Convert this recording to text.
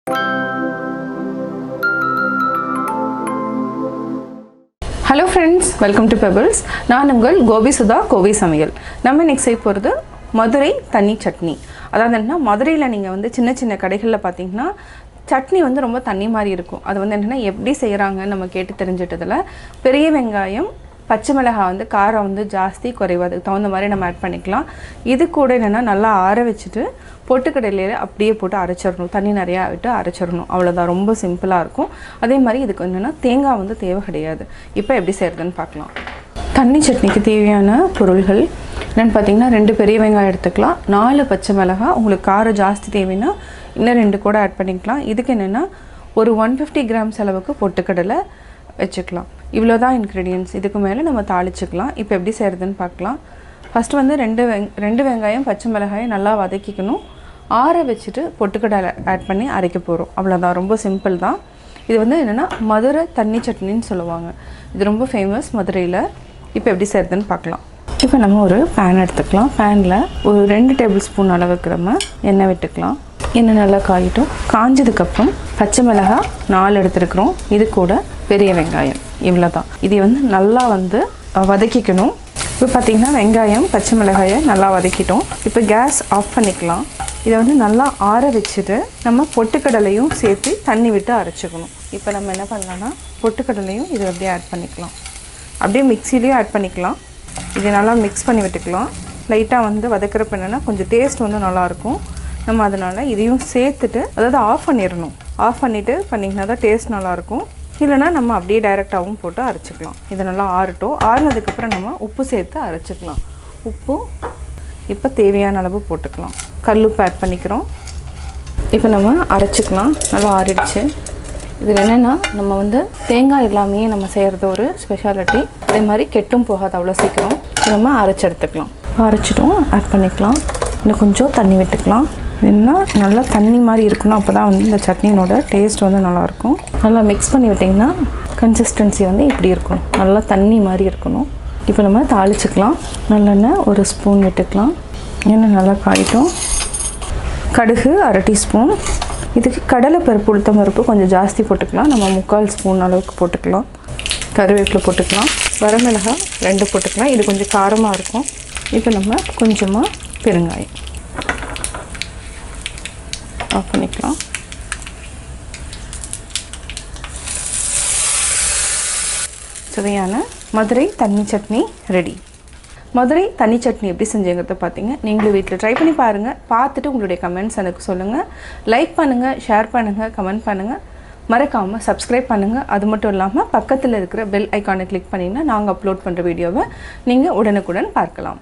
Hello friends, welcome to Pebbles. நான் உங்கள் கோபி சுதா கோவை சமையல். நம்ம இன்னைக்கு செய்ய போகிறது மதுரை தண்ணி சட்னி. அதாவது என்ன, மதுரையில் நீங்கள் வந்து சின்ன சின்ன கடைகளில் பார்த்தீங்கன்னா சட்னி வந்து ரொம்ப தண்ணி மாதிரி இருக்கும். அது வந்து என்னென்னா எப்படி செய்கிறாங்கன்னு நம்ம கேட்டு தெரிஞ்சிட்டதில் பெரிய வெங்காயம் பச்சை மிளகாய் வந்து காரம் வந்து ஜாஸ்தி குறைவு, அதுக்கு தகுந்த மாதிரி நம்ம ஆட் பண்ணிக்கலாம். இது கூட என்னென்னா நல்லா ஆற வச்சுட்டு பொட்டுக்கடலையில் அப்படியே போட்டு அரைச்சிடணும், தண்ணி நிறையா விட்டு அரைச்சிடணும். அவ்வளோதான், ரொம்ப சிம்பிளாக இருக்கும். அதே மாதிரி இதுக்கு என்னென்னா தேங்காய் வந்து தேவை கிடையாது. இப்போ எப்படி செய்கிறதுன்னு பார்க்கலாம். தண்ணி சட்னிக்கு தேவையான பொருள்கள் என்னென்னு பார்த்தீங்கன்னா 2 பெரிய வெங்காயம் எடுத்துக்கலாம், 4 பச்சை மிளகாய், உங்களுக்கு காரம் ஜாஸ்தி தேவைன்னா இன்னும் 2 கூட ஆட் பண்ணிக்கலாம். இதுக்கு என்னென்னா ஒரு 150 கிராம்ஸ் அளவுக்கு பொட்டுக்கடலை வச்சுக்கலாம். இவ்வளோ தான் இன்க்ரீடியன்ட்ஸ். இதுக்கு மேலே நம்ம தாளிச்சுக்கலாம். இப்போ எப்படி செய்கிறதுன்னு பார்க்கலாம். ஃபஸ்ட்டு வந்து 2 வெங்காயம் பச்சை மிளகாயை நல்லா வதக்கிக்கணும். ஆற வச்சுட்டு பொட்டுக்கடலை ஆட் பண்ணி அரைக்க போகிறோம். அவ்வளோதான், ரொம்ப சிம்பிள் தான். இது வந்து என்னென்னா மதுரை தண்ணி சட்னின்னு சொல்லுவாங்க. இது ரொம்ப ஃபேமஸ் மதுரையில். இப்போ எப்படி செய்கிறதுன்னு பார்க்கலாம். இப்போ நம்ம ஒரு பேன் எடுத்துக்கலாம். பேனில் ஒரு 2 டேபிள் ஸ்பூன் அளவுக்கு நம்ம எண்ணெய் விட்டுக்கலாம். எண்ணெய் நல்லா காயிட்டும். காஞ்சதுக்கப்புறம் பச்சை மிளகாய் 4 எடுத்துருக்குறோம். இது கூட பெரிய வெங்காயம், இவ்வளோ தான். இதை வந்து நல்லா வந்து வதக்கிக்கணும். இப்போ பார்த்திங்கன்னா வெங்காயம் பச்சை மிளகாயை நல்லா வதக்கிட்டோம். இப்போ கேஸ் ஆஃப் பண்ணிக்கலாம். இதை வந்து நல்லா ஆற வச்சுட்டு நம்ம பொட்டுக்கடலையும் சேர்த்து தண்ணி விட்டு அரைச்சிக்கணும். இப்போ நம்ம என்ன பண்ணலாம்னா பொட்டுக்கடலையும் இதை அப்படியே ஆட் பண்ணிக்கலாம். அப்படியே மிக்சிலையும் ஆட் பண்ணிக்கலாம். இதை நல்லா மிக்ஸ் பண்ணி விட்டுக்கலாம். லைட்டாக வந்து வதக்கிறப்ப என்னென்னா கொஞ்சம் டேஸ்ட் வந்து நல்லாயிருக்கும். நம்ம அதனால் இதையும் சேர்த்துட்டு அதாவது ஆஃப் பண்ணிடணும். ஆஃப் பண்ணிவிட்டு பண்ணிங்கன்னா தான் டேஸ்ட் நல்லாயிருக்கும். இல்லைனா நம்ம அப்படியே டைரெக்டாகவும் போட்டு அரைச்சிக்கலாம். இதை நல்லா ஆறட்டும். ஆறுனதுக்கப்புறம் நம்ம உப்பு சேர்த்து அரைச்சிக்கலாம். உப்பு இப்போ தேவையான அளவு போட்டுக்கலாம். கல்லுப்பு ஆட் பண்ணிக்கிறோம். இப்போ நம்ம அரைச்சிக்கலாம். நல்லா ஆறிடுச்சு. இதில் என்னென்னா நம்ம வந்து தேங்காய் எல்லாமே நம்ம செய்கிறது ஒரு ஸ்பெஷாலிட்டி. அதே மாதிரி கெட்டும் போகாது அவ்வளோ சீக்கிரம். நம்ம அரைச்சி எடுத்துக்கலாம். அரைச்சிட்டோம், ஆட் பண்ணிக்கலாம். இன்னும் கொஞ்சம் தண்ணி விட்டுக்கலாம். என்ன நல்லா தண்ணி மாதிரி இருக்கணும். அப்போ தான் வந்து இந்த சட்னியோட டேஸ்ட் வந்து நல்லாயிருக்கும். நல்லா மிக்ஸ் பண்ணி விட்டிங்கன்னா கன்சிஸ்டன்சி வந்து இப்படி இருக்கணும், நல்லா தண்ணி மாதிரி இருக்கணும். இப்போ நம்ம தாளிச்சிக்கலாம். நல்லெண்ணெய் ஒரு ஸ்பூன் விட்டுக்கலாம். எண்ணெய் நல்லா காயிட்டும். கடுகு 1/2 டீஸ்பூன். இதுக்கு கடலை பருப்பு உளுத்தம் பருப்பு கொஞ்சம் ஜாஸ்தி போட்டுக்கலாம். நம்ம 3/4 ஸ்பூன் அளவுக்கு போட்டுக்கலாம். கருவேப்பிலை போட்டுக்கலாம். வரமிளகாய் 2 போட்டுக்கலாம். இது கொஞ்சம் காரமாக இருக்கும். இப்போ நம்ம கொஞ்சமாக பெருங்காயம் ஆஃப் பண்ணிக்கலாம். சுவையான மதுரை தண்ணி சட்னி ரெடி. மதுரை தண்ணி சட்னி எப்படி செஞ்சுங்கிறத பார்த்தீங்க. நீங்களும் வீட்டில் ட்ரை பண்ணி பாருங்கள். பார்த்துட்டு உங்களுடைய கமெண்ட்ஸ் எனக்கு சொல்லுங்கள். லைக் பண்ணுங்கள், ஷேர் பண்ணுங்கள், கமெண்ட் பண்ணுங்கள். மறக்காமல் சப்ஸ்கிரைப் பண்ணுங்கள். அது மட்டும் இல்லாமல் பக்கத்தில் இருக்கிற பெல் ஐக்கானை கிளிக் பண்ணிங்கன்னா நாங்கள் அப்லோட் பண்ணுற வீடியோவை நீங்கள் உடனுக்குடன் பார்க்கலாம்.